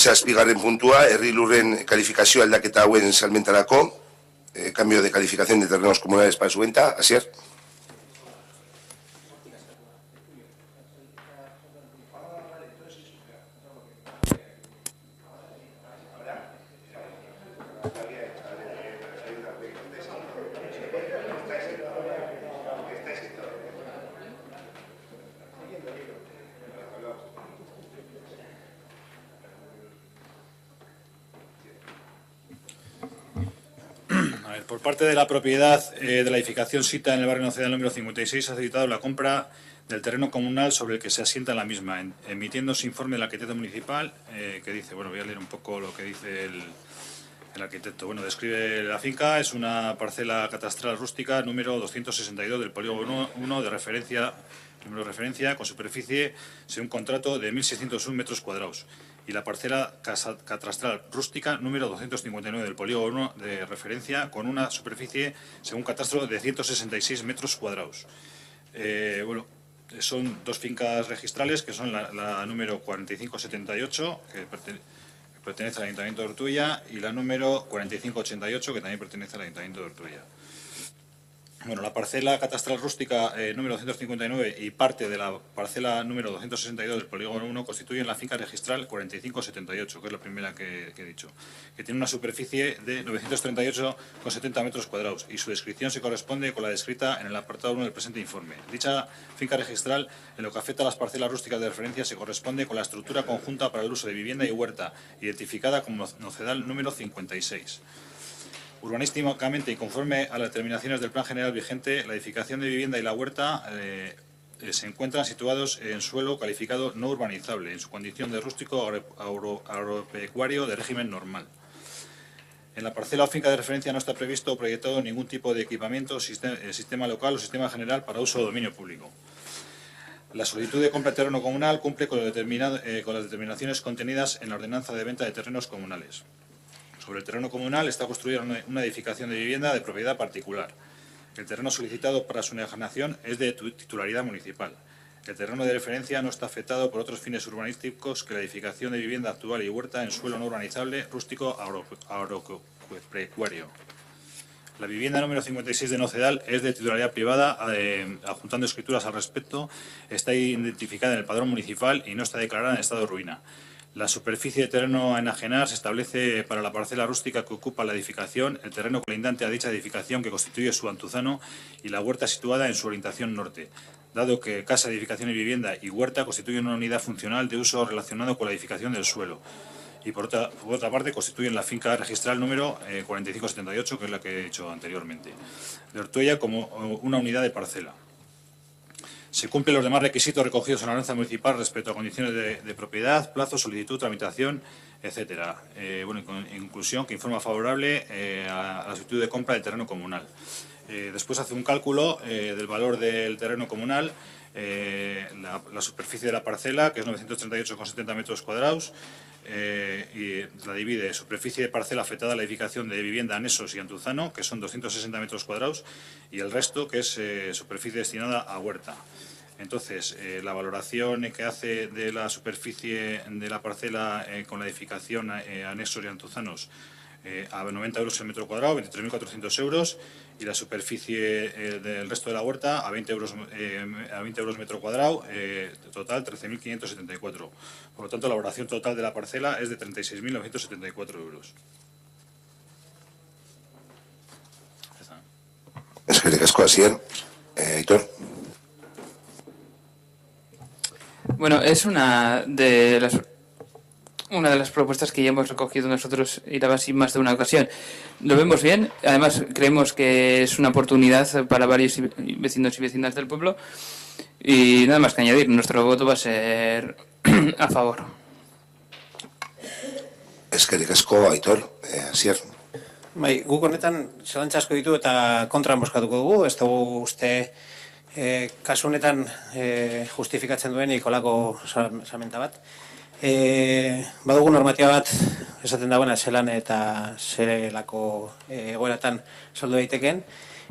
Zazpigarren puntua, herri lurren kalifikazio aldaketa hauen salmentarako, cambio de calificación de terrenos comunales para su venta. Asier. Por parte de la propiedad de la edificación SITA en el barrio Nocedal número 56 ha solicitado la compra del terreno comunal sobre el que se asienta la misma, emitiéndose informe del arquitecto municipal que dice, bueno, voy a leer un poco lo que dice el arquitecto. Bueno, describe la finca, es una parcela catastral rústica número 262 del polígono 1 de referencia, número de referencia, con superficie según contrato de 1.601 metros cuadrados. Y la parcela catastral rústica número 259 del polígono 1 de referencia con una superficie según catastro de 166 metros cuadrados. Bueno, son dos fincas registrales que son la número 4578 que pertenece al Ayuntamiento de Ortuella y la número 4588 que también pertenece al Ayuntamiento de Ortuella. Bueno, la parcela catastral rústica número 259 y parte de la parcela número 262 del polígono 1 constituyen la finca registral 4578, que es la primera que he dicho, que tiene una superficie de 938,70 metros cuadrados y su descripción se corresponde con la descrita en el apartado 1 del presente informe. Dicha finca registral, en lo que afecta a las parcelas rústicas de referencia, se corresponde con la estructura conjunta para el uso de vivienda y huerta, identificada como Nocedal número 56. Urbanísticamente y conforme a las determinaciones del Plan General vigente, la edificación de vivienda y la huerta se encuentran situados en suelo calificado no urbanizable, en su condición de rústico agropecuario de régimen normal. En la parcela o finca de referencia no está previsto o proyectado ningún tipo de equipamiento, sistema local o sistema general para uso o dominio público. La solicitud de compra de terreno comunal cumple con las determinaciones contenidas en la ordenanza de venta de terrenos comunales. Sobre el terreno comunal está construida una edificación de vivienda de propiedad particular. El terreno solicitado para su enajenación es de titularidad municipal. El terreno de referencia no está afectado por otros fines urbanísticos que la edificación de vivienda actual y huerta en suelo no urbanizable, rústico agropecuario. La vivienda número 56 de Nocedal es de titularidad privada, adjuntando escrituras al respecto. Está identificada en el padrón municipal y no está declarada en estado de ruina. La superficie de terreno a enajenar se establece para la parcela rústica que ocupa la edificación, el terreno colindante a dicha edificación que constituye su antuzano y la huerta situada en su orientación norte, dado que casa, edificación y vivienda y huerta constituyen una unidad funcional de uso relacionado con la edificación del suelo. Y por otra parte constituyen la finca registral número 4578, que es la que he dicho anteriormente, de Ortuella como una unidad de parcela. Se cumplen los demás requisitos recogidos en la ordenanza municipal respecto a condiciones de propiedad, plazo, solicitud, tramitación, etcétera. Bueno, en conclusión, que informa favorable a la solicitud de compra del terreno comunal. Después hace un cálculo del valor del terreno comunal, la superficie de la parcela, que es 938,70 metros cuadrados, y la divide superficie de parcela afectada a la edificación de vivienda, anexos y antuzano, que son 260 metros cuadrados, y el resto, que es superficie destinada a huerta. Entonces, la valoración que hace de la superficie de la parcela con la edificación, anexos y antuzanos, a 90 euros el metro cuadrado, 23.400 euros, y la superficie del resto de la huerta a 20 euros metro cuadrado, total 13.574. Por lo tanto, la valoración total de la parcela es de 36.974 euros. Es que casco así, Aitor. Bueno, es una de las propuestas que ya hemos recogido nosotros, Irabasi, más de una ocasión. Lo vemos bien, además creemos que es una oportunidad para varios vecinos y vecinas del pueblo y nada más que añadir, nuestro voto va a ser a favor. Es que casco, Aitor, Asier. Bai, guk honetan zelantza asko ditu eta kontran bozkatuko dugu, ez dugu uste kasu honetan justifikatzen duen ikolako salmenta bat. Badugu normatiba bat esaten dagoena zelan eta zelako egoeratan saldu daiteken,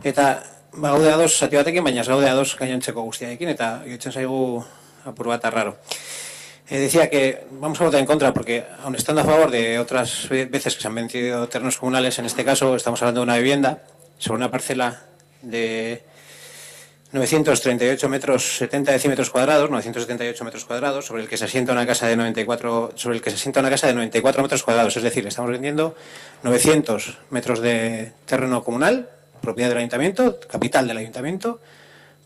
eta gaude ados zati batekin, baina ez gaude ados gainontzeko guztiarekin, eta jotzen zaigu apur bat arraro. Decía que vamos a votar en contra porque, aun estando a favor de otras veces que se han vencido terrenos comunales, en este caso estamos hablando de una vivienda sobre una parcela de 938 metros 70 decímetros cuadrados, 978 metros cuadrados, sobre el que se asienta una casa de 94 metros cuadrados. Es decir, estamos vendiendo 900 metros de terreno comunal, propiedad del ayuntamiento, capital del ayuntamiento,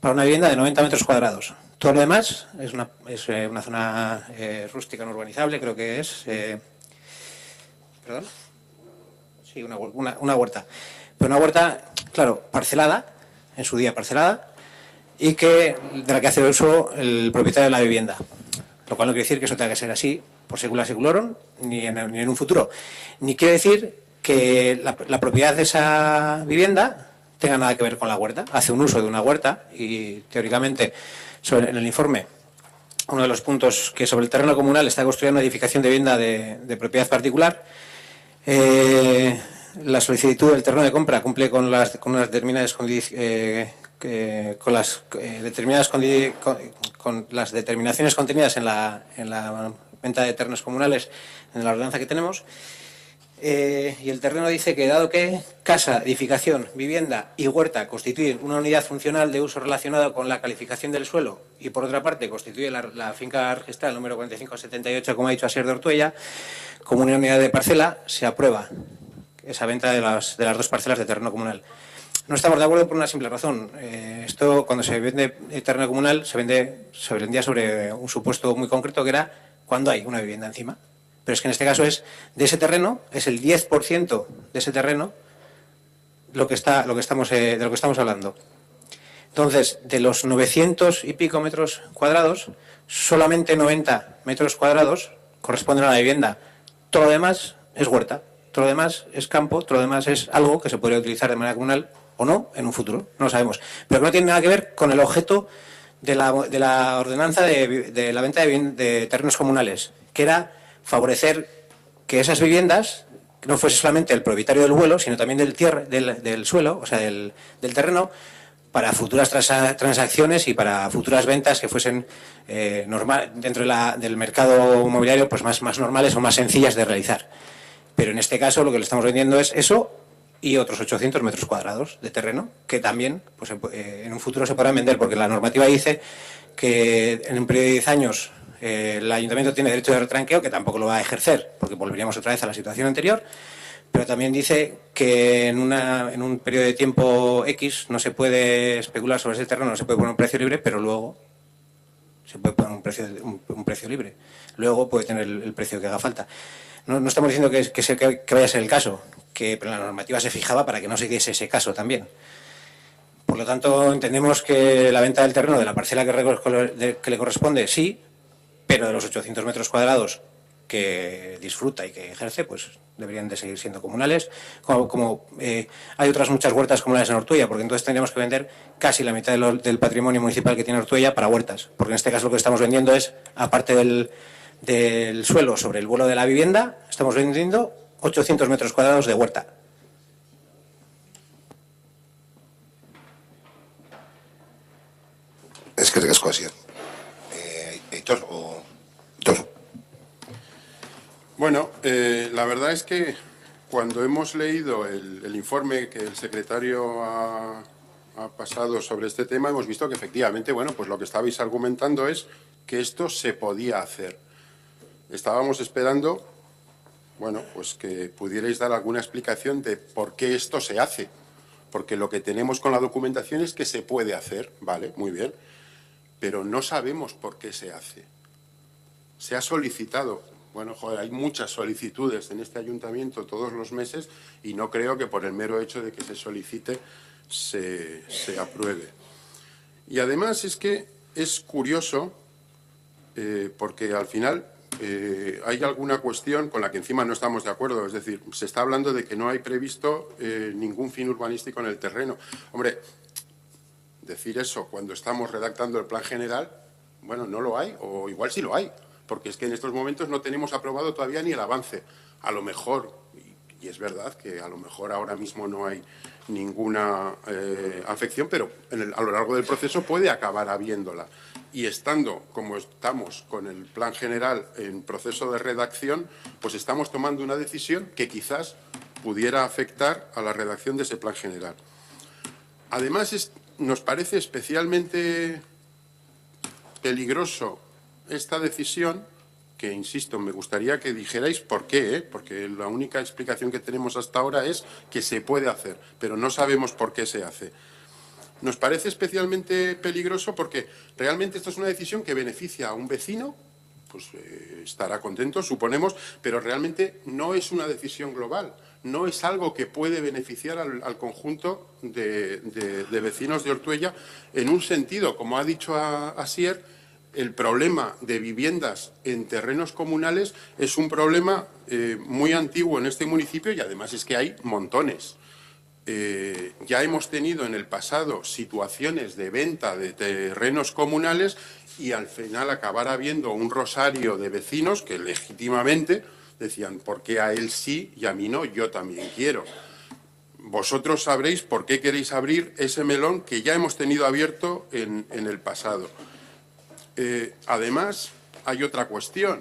para una vivienda de 90 metros cuadrados. Todo lo demás es una zona rústica no urbanizable, creo que es. ¿Perdón? Sí, una huerta. Pero una huerta, claro, parcelada, en su día parcelada, y de la que hace uso el propietario de la vivienda. Lo cual no quiere decir que eso tenga que ser así por secula seculorum, ni en un futuro. Ni quiere decir que la propiedad de esa vivienda tenga nada que ver con la huerta. Hace un uso de una huerta y, teóricamente, en el informe, uno de los puntos que sobre el terreno comunal está construida una edificación de vivienda de propiedad particular. La solicitud del terreno de compra cumple con unas determinadas condiciones, con las determinaciones contenidas en la venta de terrenos comunales en la ordenanza que tenemos. Y el terreno dice que, dado que casa, edificación, vivienda y huerta constituyen una unidad funcional de uso relacionado con la calificación del suelo y, por otra parte, constituye la finca registral número 4578, como ha dicho Asier de Ortuella, como una unidad de parcela, se aprueba esa venta de las dos parcelas de terreno comunal. No estamos de acuerdo por una simple razón. Esto, cuando se vende terreno comunal, se vendía sobre un supuesto muy concreto, que era cuando hay una vivienda encima. Pero es que en este caso es de ese terreno, es el 10% de ese terreno de lo que estamos hablando. Entonces, de los 900 y pico metros cuadrados, solamente 90 metros cuadrados corresponden a la vivienda. Todo lo demás es huerta, todo lo demás es campo, todo lo demás es algo que se podría utilizar de manera comunal o no en un futuro, no lo sabemos. Pero que no tiene nada que ver con el objeto de la ordenanza de la venta de terrenos comunales, que era favorecer que esas viviendas no fuese solamente el propietario del vuelo, sino también del suelo, o sea, del terreno, para futuras transacciones y para futuras ventas que fuesen dentro del mercado inmobiliario, pues más normales o más sencillas de realizar. Pero en este caso lo que le estamos vendiendo es eso y otros 800 metros cuadrados de terreno, que también pues, en un futuro se podrán vender, porque la normativa dice que en un periodo de 10 años el ayuntamiento tiene derecho de retranqueo, que tampoco lo va a ejercer, porque volveríamos otra vez a la situación anterior, pero también dice que en un periodo de tiempo X no se puede especular sobre ese terreno, no se puede poner un precio libre, pero luego se puede poner un precio libre. Luego puede tener el precio que haga falta. No estamos diciendo que vaya a ser el caso, pero la normativa se fijaba para que no se diese ese caso también. Por lo tanto, entendemos que la venta del terreno de la parcela que le corresponde, sí, pero de los 800 metros cuadrados que disfruta y que ejerce, pues deberían de seguir siendo comunales. Como hay otras muchas huertas comunales en Ortuella, porque entonces tendríamos que vender casi la mitad del patrimonio municipal que tiene Ortuella para huertas. Porque en este caso lo que estamos vendiendo es, aparte del suelo sobre el vuelo de la vivienda, estamos vendiendo 800 metros cuadrados de huerta. Es que recasco así. Héctor o Héctor. Bueno, la verdad es que cuando hemos leído el informe que el secretario ha pasado sobre este tema, hemos visto que efectivamente, bueno, pues lo que estabais argumentando es que esto se podía hacer. Estábamos esperando, bueno, pues que pudierais dar alguna explicación de por qué esto se hace. Porque lo que tenemos con la documentación es que se puede hacer, vale, muy bien, pero no sabemos por qué se hace. Se ha solicitado, bueno, joder, hay muchas solicitudes en este ayuntamiento todos los meses y no creo que por el mero hecho de que se solicite se apruebe. Y además es que es curioso porque al final hay alguna cuestión con la que encima no estamos de acuerdo. Es decir, se está hablando de que no hay previsto ningún fin urbanístico en el terreno. Hombre, decir eso cuando estamos redactando el plan general, bueno, no lo hay, o igual sí lo hay, porque es que en estos momentos no tenemos aprobado todavía ni el avance. A lo mejor, Y es verdad que a lo mejor ahora mismo no hay ninguna afección, pero a lo largo del proceso puede acabar habiéndola. Y estando, como estamos con el plan general en proceso de redacción, pues estamos tomando una decisión que quizás pudiera afectar a la redacción de ese plan general. Además, nos parece especialmente peligroso esta decisión, que, insisto, me gustaría que dijerais por qué, porque la única explicación que tenemos hasta ahora es que se puede hacer, pero no sabemos por qué se hace. Nos parece especialmente peligroso porque realmente esta es una decisión que beneficia a un vecino, pues estará contento, suponemos, pero realmente no es una decisión global, no es algo que puede beneficiar al conjunto de vecinos de Ortuella en un sentido, como ha dicho Asier. El problema de viviendas en terrenos comunales es un problema muy antiguo en este municipio y además es que hay montones. Ya hemos tenido en el pasado situaciones de venta de terrenos comunales y al final acabar habiendo un rosario de vecinos que legítimamente decían, ¿por qué a él sí y a mí no? Yo también quiero. Vosotros sabréis por qué queréis abrir ese melón que ya hemos tenido abierto en el pasado. Además, hay otra cuestión.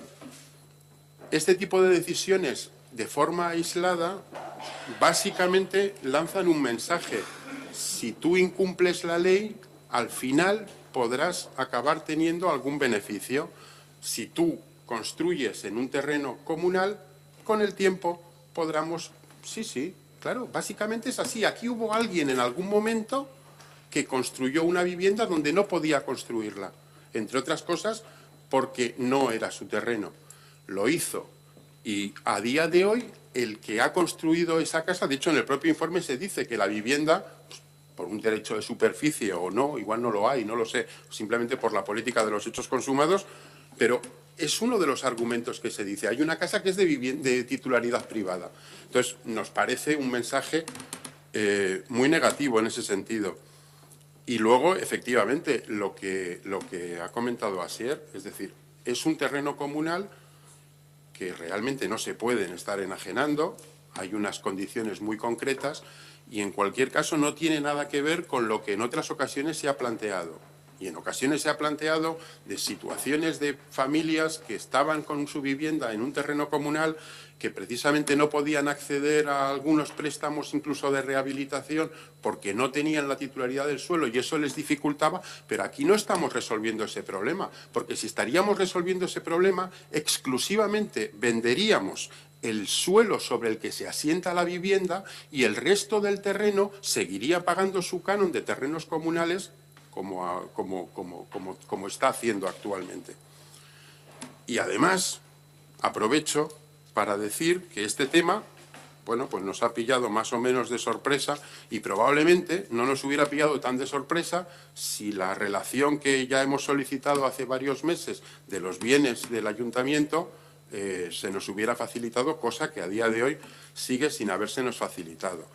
Este tipo de decisiones de forma aislada básicamente lanzan un mensaje. Si tú incumples la ley, al final podrás acabar teniendo algún beneficio. Si tú construyes en un terreno comunal, con el tiempo podremos... Sí, claro, básicamente es así. Aquí hubo alguien en algún momento que construyó una vivienda donde no podía construirla. Entre otras cosas, porque no era su terreno. Lo hizo. Y a día de hoy, el que ha construido esa casa, de hecho en el propio informe se dice que la vivienda, pues, por un derecho de superficie o no, igual no lo hay, no lo sé, simplemente por la política de los hechos consumados, pero es uno de los argumentos que se dice. Hay una casa que es de titularidad privada. Entonces, nos parece un mensaje muy negativo en ese sentido. Y luego, efectivamente, lo que ha comentado Asier, es decir, es un terreno comunal que realmente no se pueden estar enajenando, hay unas condiciones muy concretas y en cualquier caso no tiene nada que ver con lo que en otras ocasiones se ha planteado. Y en ocasiones se ha planteado de situaciones de familias que estaban con su vivienda en un terreno comunal que precisamente no podían acceder a algunos préstamos incluso de rehabilitación porque no tenían la titularidad del suelo y eso les dificultaba, pero aquí no estamos resolviendo ese problema, porque si estaríamos resolviendo ese problema, exclusivamente venderíamos el suelo sobre el que se asienta la vivienda y el resto del terreno seguiría pagando su canon de terrenos comunales como está haciendo actualmente. Y además, aprovecho para decir que este tema, bueno, pues nos ha pillado más o menos de sorpresa y probablemente no nos hubiera pillado tan de sorpresa si la relación que ya hemos solicitado hace varios meses de los bienes del ayuntamiento se nos hubiera facilitado, cosa que a día de hoy sigue sin habérsenos facilitado.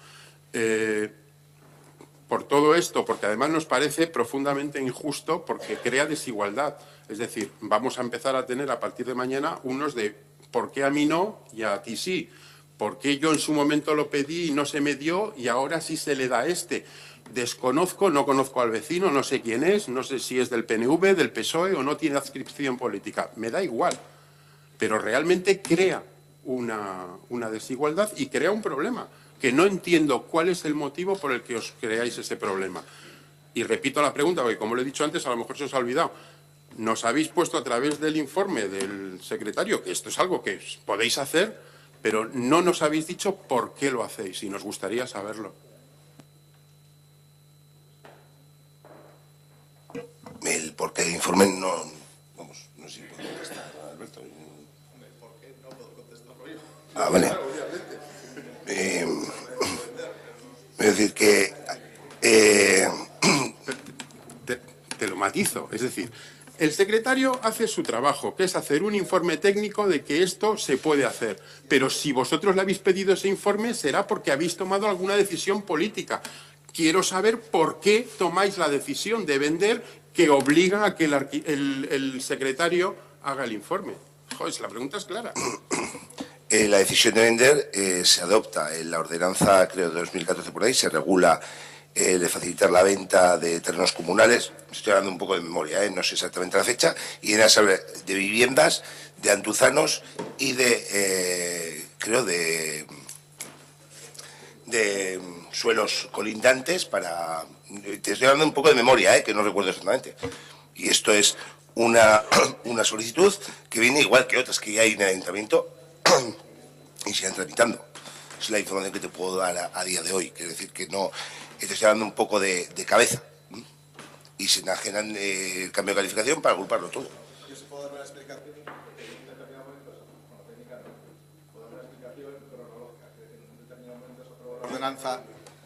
Por todo esto, porque además nos parece profundamente injusto porque crea desigualdad. Es decir, vamos a empezar a tener a partir de mañana unos de ¿por qué a mí no y a ti sí? ¿Por qué yo en su momento lo pedí y no se me dio y ahora sí se le da a este? Desconozco, no conozco al vecino, no sé quién es, no sé si es del PNV, del PSOE o no tiene adscripción política. Me da igual, pero realmente crea una desigualdad y crea un problema, que no entiendo cuál es el motivo por el que os creáis ese problema. Y repito la pregunta, porque como lo he dicho antes, a lo mejor se os ha olvidado. Nos habéis puesto a través del informe del secretario que esto es algo que podéis hacer, pero no nos habéis dicho por qué lo hacéis y nos gustaría saberlo. El porqué del informe no... Vamos, no sé si puedo contestar, Alberto. ¿Por qué no puedo contestarlo yo? Ah, vale. Claro, obviamente. Es decir, que... Te lo matizo, es decir, el secretario hace su trabajo, que es hacer un informe técnico de que esto se puede hacer. Pero si vosotros le habéis pedido ese informe, será porque habéis tomado alguna decisión política. Quiero saber por qué tomáis la decisión de vender que obliga a que el secretario haga el informe. Joder, la pregunta es clara. La decisión de vender se adopta en la ordenanza, creo, de 2014 por ahí, se regula de facilitar la venta de terrenos comunales, estoy hablando un poco de memoria, no sé exactamente la fecha, y de viviendas, de antuzanos y de, creo, de suelos colindantes para... Te estoy hablando un poco de memoria, que no recuerdo exactamente. Y esto es una solicitud que viene igual que otras que ya hay en el ayuntamiento y sigan tramitando. Es la información que te puedo dar a día de hoy. Quiero decir que no... Te estoy hablando un poco de cabeza. Y se enajenan el cambio de calificación para agruparlo todo. Yo se puedo dar una explicación en determinados momentos, con la técnica no. Puedo dar una explicación cronológica, que en un determinado momento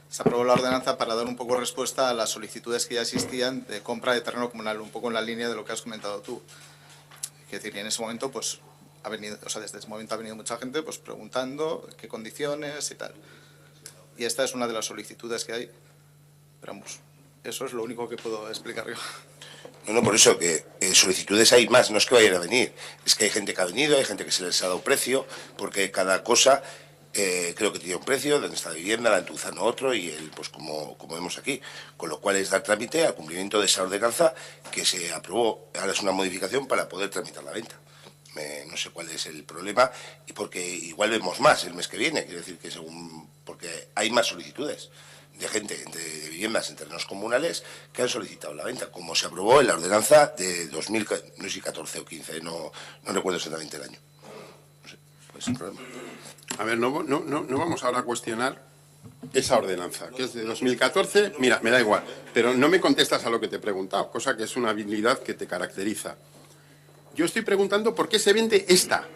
se aprobó la ordenanza para dar un poco respuesta a las solicitudes que ya existían de compra de terreno comunal, un poco en la línea de lo que has comentado tú. Es decir, y en ese momento, pues, ha venido, o sea, desde ese momento ha venido mucha gente, pues, preguntando qué condiciones y tal. Y esta es una de las solicitudes que hay. Pero vamos, eso es lo único que puedo explicar yo. No, por eso que solicitudes hay más, no es que vayan a venir, es que hay gente que ha venido, hay gente que se les ha dado precio, porque cada cosa creo que tiene un precio, donde está la vivienda, la antuzano otro, y pues como vemos aquí, con lo cual es dar trámite al cumplimiento de esa ordenanza que se aprobó. Ahora es una modificación para poder tramitar la venta. No sé cuál es el problema, y porque igual vemos más el mes que viene, quiero decir que porque hay más solicitudes de gente de viviendas en terrenos comunales que han solicitado la venta, como se aprobó en la ordenanza de 2014 o 15, no recuerdo exactamente el año. No sé, pues el problema. A ver, no vamos ahora a cuestionar esa ordenanza, que es de 2014. Mira, me da igual, pero no me contestas a lo que te he preguntado, cosa que es una habilidad que te caracteriza. Yo estoy preguntando por qué se vende esta.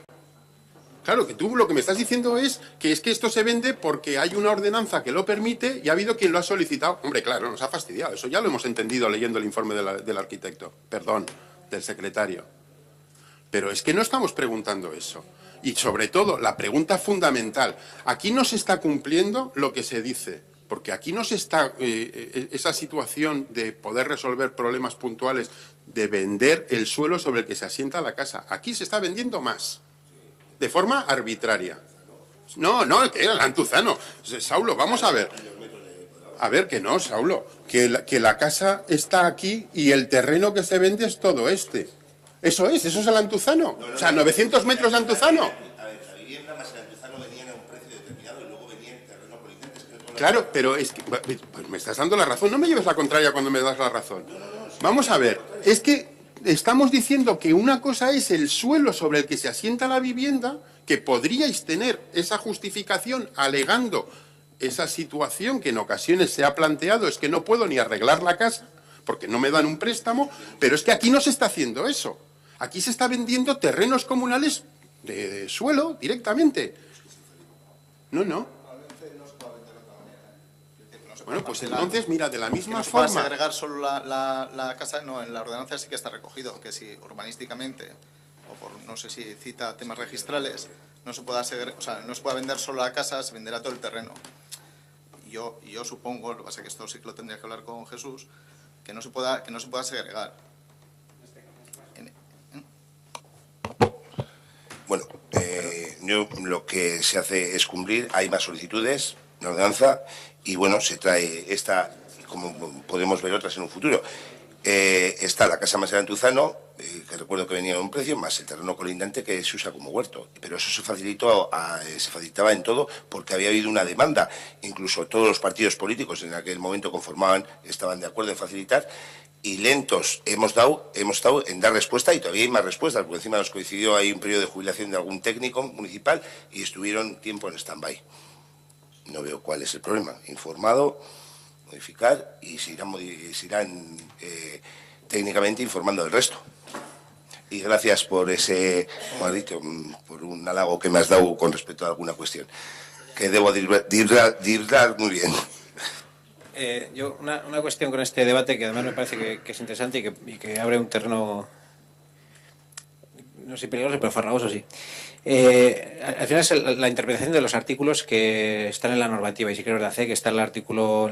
Claro, que tú lo que me estás diciendo es que esto se vende porque hay una ordenanza que lo permite y ha habido quien lo ha solicitado. Hombre, claro, nos ha fastidiado. Eso ya lo hemos entendido leyendo el informe del arquitecto. Perdón, del secretario. Pero es que no estamos preguntando eso. Y sobre todo, la pregunta fundamental. Aquí no se está cumpliendo lo que se dice. Porque aquí no se está esa situación de poder resolver problemas puntuales, de vender el suelo sobre el que se asienta la casa. Aquí se está vendiendo más, de forma arbitraria. No, que era el antuzano. Saulo, vamos a ver. A ver, que no, Saulo. Que la casa está aquí y el terreno que se vende es todo este. Eso es el antuzano. O sea, 900 metros de antuzano. A ver, la vivienda más el antuzano venían a un precio determinado y luego venía el terreno colindante. Claro, pero es que pues me estás dando la razón. No me lleves la contraria cuando me das la razón. Vamos a ver, es que estamos diciendo que una cosa es el suelo sobre el que se asienta la vivienda, que podríais tener esa justificación alegando esa situación que en ocasiones se ha planteado, es que no puedo ni arreglar la casa porque no me dan un préstamo, pero es que aquí no se está haciendo eso. Aquí se está vendiendo terrenos comunales de suelo directamente. No. Bueno, pues entonces, mira, de la misma forma... No se puede segregar solo la casa, no, en la ordenanza sí que está recogido, que si urbanísticamente, o por, no sé si cita temas registrales, no se pueda no se puede vender solo la casa, se venderá todo el terreno. Yo supongo, lo que pasa es que esto sí que lo tendría que hablar con Jesús, que no se pueda segregar. Bueno, lo que se hace es cumplir, hay más solicitudes, una ordenanza, y bueno, se trae esta, como podemos ver otras en un futuro. Está la casa más de Antuzano, que recuerdo que venía a un precio, más el terreno colindante que se usa como huerto. Pero eso se facilitaba en todo porque había habido una demanda. Incluso todos los partidos políticos en aquel momento estaban de acuerdo en facilitar. Y lentos hemos estado en dar respuesta, y todavía hay más respuestas, porque encima nos coincidió ahí un periodo de jubilación de algún técnico municipal y estuvieron tiempo en stand-by. No veo cuál es el problema. Informado, modificar, y se irán técnicamente informando del resto. Y gracias por ese, como has dicho, por un halago que me has dado con respecto a alguna cuestión, que debo dirlar muy bien. Yo una cuestión con este debate que además me parece que es interesante y que abre un terreno, no sé, peligroso, pero farragoso sí. Al final es la interpretación de los artículos que están en la normativa, y sí que es verdad que está la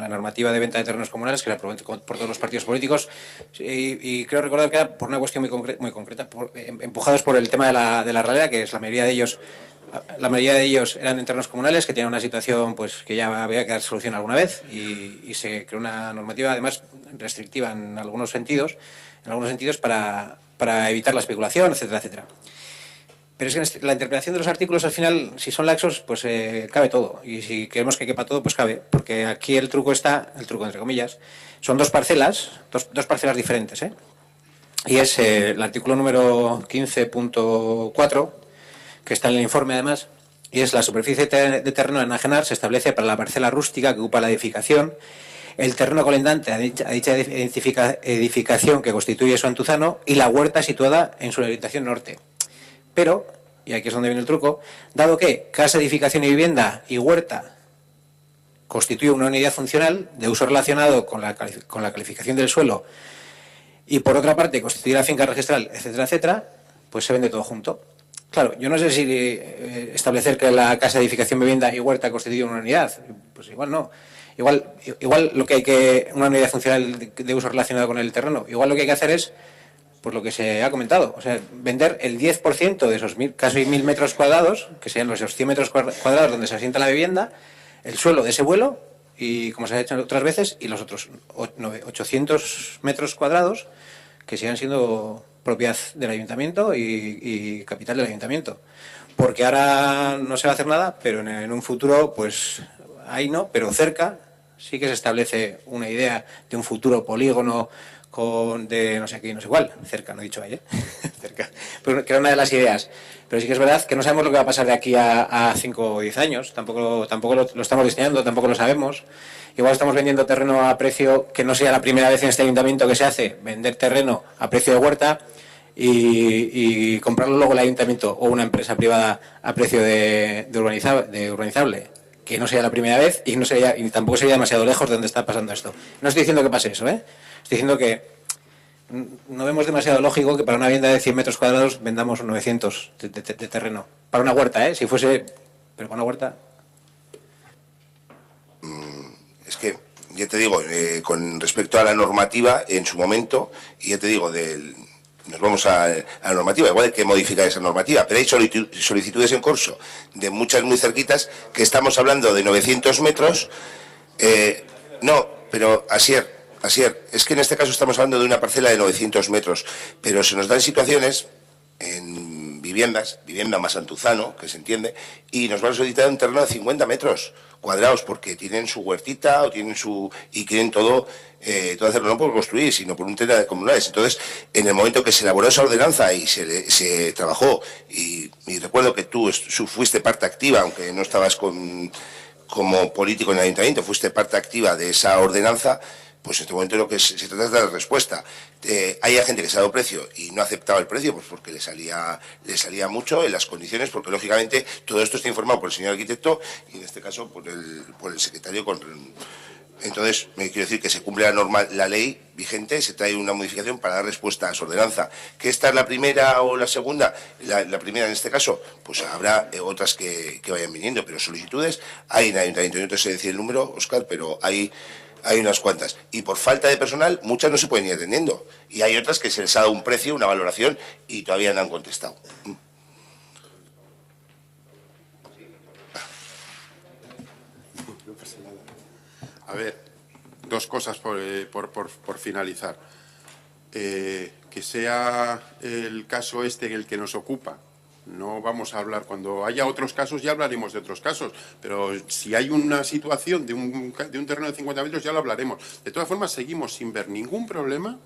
normativa de venta de terrenos comunales, que la aprobó por todos los partidos políticos, y creo recordar que era por una cuestión muy concreta, empujados por el tema de la realidad, que es la mayoría de ellos la mayoría de ellos eran en terrenos comunales que tenían una situación pues que ya había que dar solución alguna vez y se creó una normativa además restrictiva en algunos sentidos para evitar la especulación, etcétera, etcétera. Pero es que la interpretación de los artículos al final, si son laxos, pues cabe todo. Y si queremos que quepa todo, pues cabe. Porque aquí el truco entre comillas, son dos parcelas diferentes, ¿eh? Y es el artículo número 15.4, que está en el informe además, y es la superficie de terreno a enajenar se establece para la parcela rústica que ocupa la edificación, el terreno colindante a dicha edificación que constituye su antuzano y la huerta situada en su orientación norte. Pero, y aquí es donde viene el truco, dado que casa, edificación y vivienda y huerta constituye una unidad funcional de uso relacionado con la calificación del suelo y por otra parte constituye la finca registral, etcétera, etcétera, pues se vende todo junto. Claro, yo no sé si establecer que la casa, edificación, vivienda y huerta constituye una unidad, pues igual no. Igual lo que hay que, una unidad funcional de uso relacionado con el terreno, igual lo que hay que hacer es pues lo que se ha comentado, o sea, vender el 10% de esos casi 1.000 metros cuadrados, que sean los 100 metros cuadrados donde se asienta la vivienda, el suelo de ese vuelo, y como se ha hecho otras veces, y los otros 800 metros cuadrados que sigan siendo propiedad del ayuntamiento y capital del ayuntamiento. Porque ahora no se va a hacer nada, pero en un futuro, pues ahí no, pero cerca sí que se establece una idea de un futuro polígono de no sé qué, no sé cuál, cerca, no he dicho ahí, cerca, pero que era una de las ideas. Pero sí que es verdad que no sabemos lo que va a pasar de aquí a 5 o 10 años, tampoco lo estamos diseñando, tampoco lo sabemos. Igual estamos vendiendo terreno a precio que no sea la primera vez en este ayuntamiento que se hace, vender terreno a precio de huerta y comprarlo luego el ayuntamiento o una empresa privada a precio de urbanizable. Que no sea la primera vez y tampoco sería demasiado lejos de donde está pasando esto. No estoy diciendo que pase eso, ¿eh? Estoy diciendo que no vemos demasiado lógico que para una vivienda de 100 metros cuadrados vendamos 900 de terreno. Para una huerta, ¿eh? Si fuese... Pero para una huerta... Es que, ya te digo, con respecto a la normativa, en su momento, y ya te digo, nos vamos a la normativa, igual hay que modificar esa normativa, pero hay solicitudes en curso de muchas muy cerquitas que estamos hablando de 900 metros. No, pero Asier, es que en este caso estamos hablando de una parcela de 900 metros, pero se nos dan situaciones en vivienda más antuzano, que se entiende, y nos van a solicitar un terreno de 50 metros cuadrados porque tienen su huertita o tienen y quieren todo hacerlo no por construir, sino por un tema de comunales. Entonces, en el momento que se elaboró esa ordenanza y se trabajó, y recuerdo que tú fuiste parte activa, aunque no estabas como político en el ayuntamiento, fuiste parte activa de esa ordenanza, pues en este momento lo que se trata es de dar respuesta. Hay gente que se ha dado precio y no ha aceptado el precio pues porque le salía mucho en las condiciones, porque lógicamente todo esto está informado por el señor arquitecto y en este caso por el secretario. Entonces, me quiero decir que se cumple la ley vigente, se trae una modificación para dar respuesta a su ordenanza. ¿Que esta es la primera o la segunda? La primera en este caso, pues habrá otras que vayan viniendo, pero solicitudes hay en el ayuntamiento. Yo no te sé decir el número, Óscar, pero hay unas cuantas. Y por falta de personal, muchas no se pueden ir atendiendo. Y hay otras que se les ha dado un precio, una valoración, y todavía no han contestado. A ver, dos cosas por finalizar. Que sea el caso este el que nos ocupa. No vamos a hablar, cuando haya otros casos ya hablaremos de otros casos, pero si hay una situación de un terreno de 50 metros ya lo hablaremos. De todas formas, seguimos sin ver ningún problema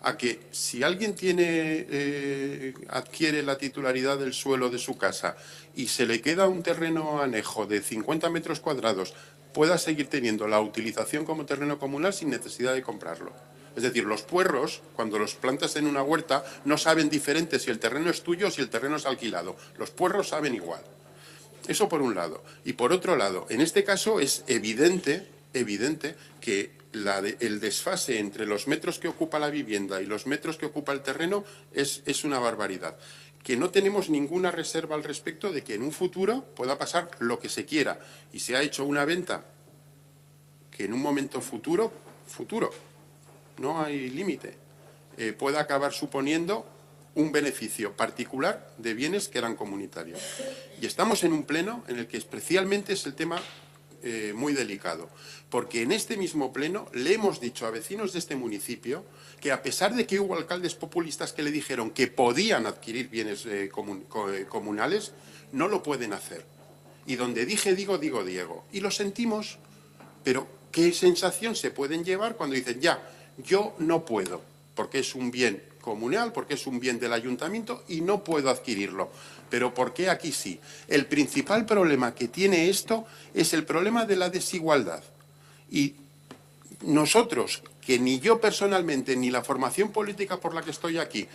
a que si alguien adquiere la titularidad del suelo de su casa y se le queda un terreno anejo de 50 metros cuadrados, pueda seguir teniendo la utilización como terreno comunal sin necesidad de comprarlo. Es decir, los puerros, cuando los plantas en una huerta, no saben diferente si el terreno es tuyo o si el terreno es alquilado. Los puerros saben igual. Eso por un lado. Y por otro lado, en este caso es evidente que el desfase entre los metros que ocupa la vivienda y los metros que ocupa el terreno es una barbaridad. Que no tenemos ninguna reserva al respecto de que en un futuro pueda pasar lo que se quiera. Y se ha hecho una venta que en un momento futuro, no hay límite, pueda acabar suponiendo un beneficio particular de bienes que eran comunitarios. Y estamos en un pleno en el que especialmente es el tema muy delicado, porque en este mismo pleno le hemos dicho a vecinos de este municipio que, a pesar de que hubo alcaldes populistas que le dijeron que podían adquirir bienes comunales, no lo pueden hacer. Y donde dije digo, digo Diego. Y lo sentimos, pero ¿qué sensación se pueden llevar cuando dicen, ya, yo no puedo, porque es un bien comunal, porque es un bien del ayuntamiento y no puedo adquirirlo? Pero ¿por qué aquí sí? El principal problema que tiene esto es el problema de la desigualdad. Y nosotros, que ni yo personalmente ni la formación política por la que estoy aquí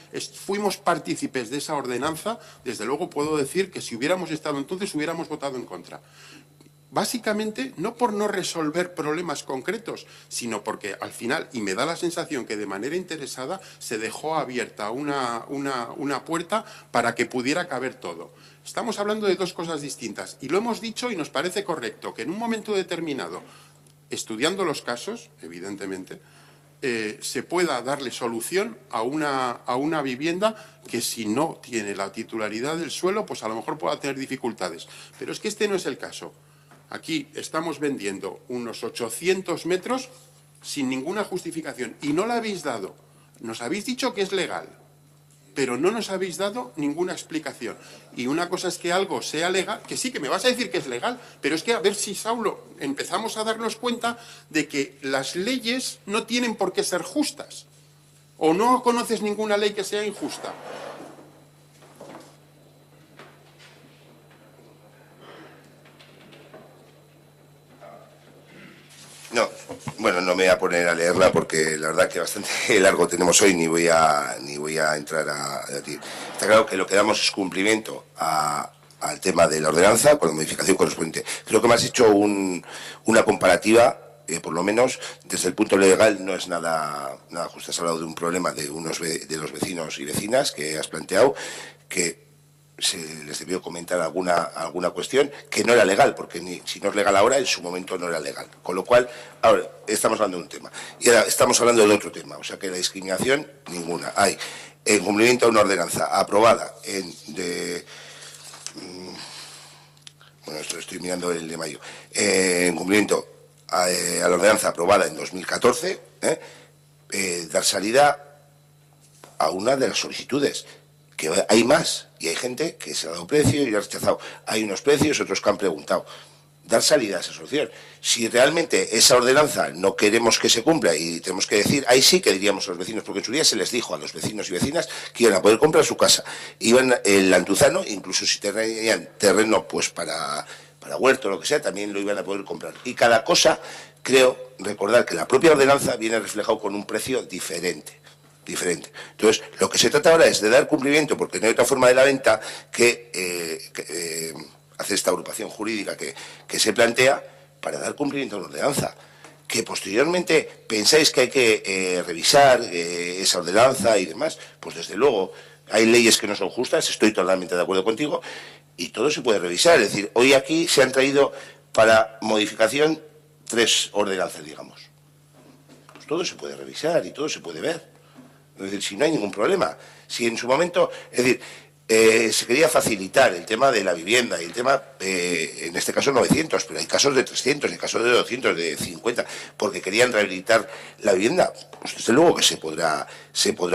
fuimos partícipes de esa ordenanza, desde luego puedo decir que si hubiéramos estado entonces hubiéramos votado en contra. Básicamente, no por no resolver problemas concretos, sino porque al final, y me da la sensación que de manera interesada, se dejó abierta una puerta para que pudiera caber todo. Estamos hablando de dos cosas distintas, y lo hemos dicho y nos parece correcto que en un momento determinado, estudiando los casos, evidentemente, se pueda darle solución a una vivienda que, si no tiene la titularidad del suelo, pues a lo mejor pueda tener dificultades. Pero es que este no es el caso. Aquí estamos vendiendo unos 800 metros sin ninguna justificación y no la habéis dado. Nos habéis dicho que es legal, pero no nos habéis dado ninguna explicación. Y una cosa es que algo sea legal, que sí, que me vas a decir que es legal, pero es que a ver si, Saulo, empezamos a darnos cuenta de que las leyes no tienen por qué ser justas. ¿O no conoces ninguna ley que sea injusta? No, bueno, no me voy a poner a leerla porque la verdad que bastante largo tenemos hoy, ni voy a entrar a debatir. Está claro que lo que damos es cumplimiento al tema de la ordenanza con la modificación correspondiente. Creo que me has hecho una comparativa, por lo menos desde el punto legal no es nada justo. Has hablado de un problema de los vecinos y vecinas que has planteado, que se les debió comentar alguna cuestión que no era legal, porque si no es legal ahora, en su momento no era legal. Con lo cual, ahora estamos hablando de un tema. Y ahora estamos hablando de otro tema. O sea que la discriminación, ninguna. Hay en cumplimiento a una ordenanza aprobada bueno, esto estoy mirando el de mayo. En cumplimiento a la ordenanza aprobada en 2014, dar salida a una de las solicitudes. Que hay más, y hay gente que se ha dado precio y ha rechazado. Hay unos precios, otros que han preguntado. Dar salida a esa solución. Si realmente esa ordenanza no queremos que se cumpla y tenemos que decir, ahí sí que diríamos a los vecinos, porque en su día se les dijo a los vecinos y vecinas que iban a poder comprar su casa. Iban el Antuzano, incluso si tenían terreno pues para huerto o lo que sea, también lo iban a poder comprar. Y cada cosa, creo recordar que la propia ordenanza viene reflejado con un precio diferente. Entonces, lo que se trata ahora es de dar cumplimiento, porque no hay otra forma de la venta que hacer esta agrupación jurídica que se plantea para dar cumplimiento a la ordenanza. Que posteriormente pensáis que hay que revisar esa ordenanza y demás, pues desde luego hay leyes que no son justas, estoy totalmente de acuerdo contigo, y todo se puede revisar. Es decir, hoy aquí se han traído para modificación 3 ordenanzas, digamos. Pues todo se puede revisar y todo se puede ver. Es decir, si no hay ningún problema. Si en su momento, es decir, se quería facilitar el tema de la vivienda y el tema, en este caso 900, pero hay casos de 300, hay casos de 200, de 50, porque querían rehabilitar la vivienda, pues desde luego que se podrá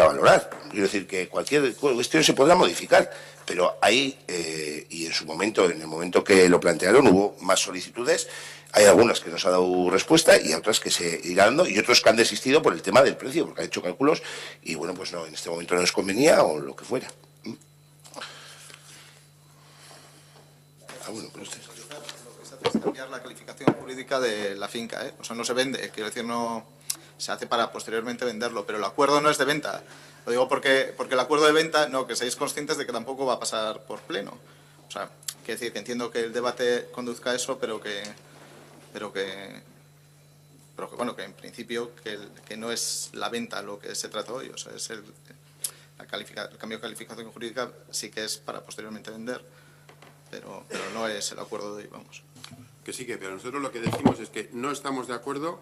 valorar. Quiero decir que cualquier cuestión se podrá modificar, pero ahí, y en su momento, en el momento que lo plantearon, hubo más solicitudes. Hay algunas que nos ha dado respuesta y otras que se irán dando y otros que han desistido por el tema del precio, porque han hecho cálculos y bueno, pues no, en este momento no les convenía o lo que fuera. Bueno, pero usted. Lo que se hace es cambiar la calificación jurídica de la finca, O sea, no se vende, quiero decir, no se hace para posteriormente venderlo, pero el acuerdo no es de venta. Lo digo porque el acuerdo de venta, no, que seáis conscientes de que tampoco va a pasar por pleno. O sea, quiero decir que entiendo que el debate conduzca a eso, pero que bueno, que en principio que no es la venta lo que se trata hoy, o sea, es el cambio de calificación jurídica sí que es para posteriormente vender, pero no es el acuerdo de hoy, vamos. Que sí, pero nosotros lo que decimos es que no estamos de acuerdo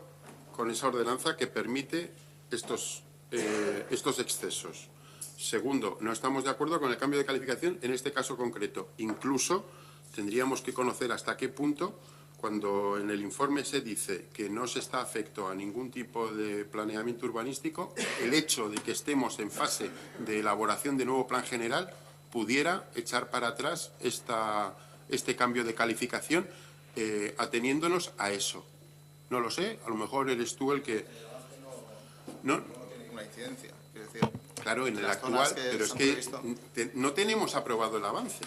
con esa ordenanza que permite estos excesos. Segundo, no estamos de acuerdo con el cambio de calificación en este caso concreto. Incluso tendríamos que conocer hasta qué punto, cuando en el informe se dice que no se está afecto a ningún tipo de planeamiento urbanístico, el hecho de que estemos en fase de elaboración de nuevo plan general pudiera echar para atrás este cambio de calificación ateniéndonos a eso. No lo sé, a lo mejor eres tú el que... No tiene ninguna incidencia. Quiero decir, claro, en el las actual, zonas que pero es son que previsto- no tenemos aprobado el avance.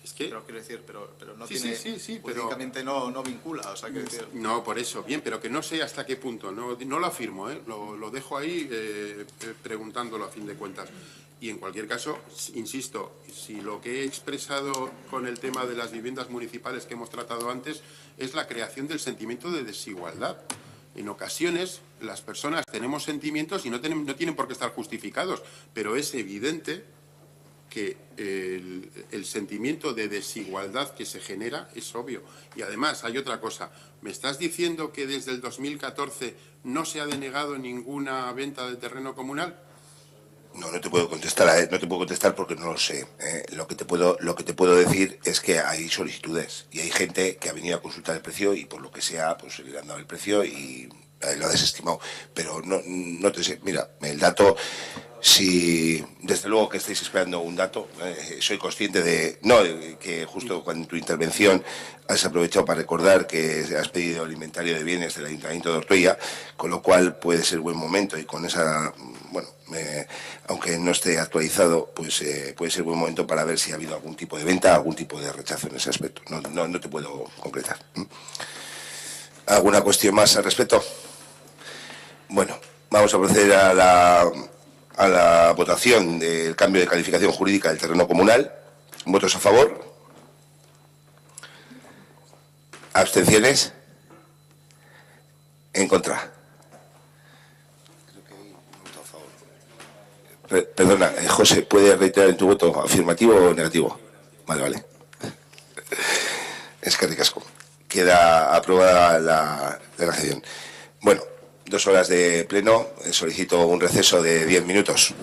Es que... Pero quiero decir, pero no Sí, tiene... sí, pero... Jurídicamente no vincula, o sea, quiero decir... No, por eso, bien, pero que no sé hasta qué punto, no lo afirmo, lo dejo ahí preguntándolo a fin de cuentas. Y en cualquier caso, insisto, si lo que he expresado con el tema de las viviendas municipales que hemos tratado antes es la creación del sentimiento de desigualdad. En ocasiones las personas tenemos sentimientos y no tienen por qué estar justificados, pero es evidente que el sentimiento de desigualdad que se genera es obvio. Y además hay otra cosa. ¿Me estás diciendo que desde el 2014 no se ha denegado ninguna venta de terreno comunal? No, no te puedo contestar, no te puedo contestar porque no lo sé. Lo que te puedo decir es que hay solicitudes y hay gente que ha venido a consultar el precio y por lo que sea, pues le han dado el precio y lo ha desestimado. Pero no te sé, mira, el dato, si desde luego que estáis esperando un dato, soy consciente de que justo cuando en tu intervención has aprovechado para recordar que has pedido el inventario de bienes del Ayuntamiento de Ortuella, con lo cual puede ser buen momento y con esa, bueno, aunque no esté actualizado, pues puede ser buen momento para ver si ha habido algún tipo de venta, algún tipo de rechazo en ese aspecto. No te puedo concretar. ¿Alguna cuestión más al respecto? Bueno, vamos a proceder a la votación del cambio de calificación jurídica del terreno comunal. ¿Votos a favor? ¿Abstenciones? ¿En contra? Perdona, José, ¿puedes reiterar en tu voto afirmativo o negativo? Vale. Es que ricasco. Queda aprobada la relación. Bueno, 2 horas de pleno. Solicito un receso de 10 minutos.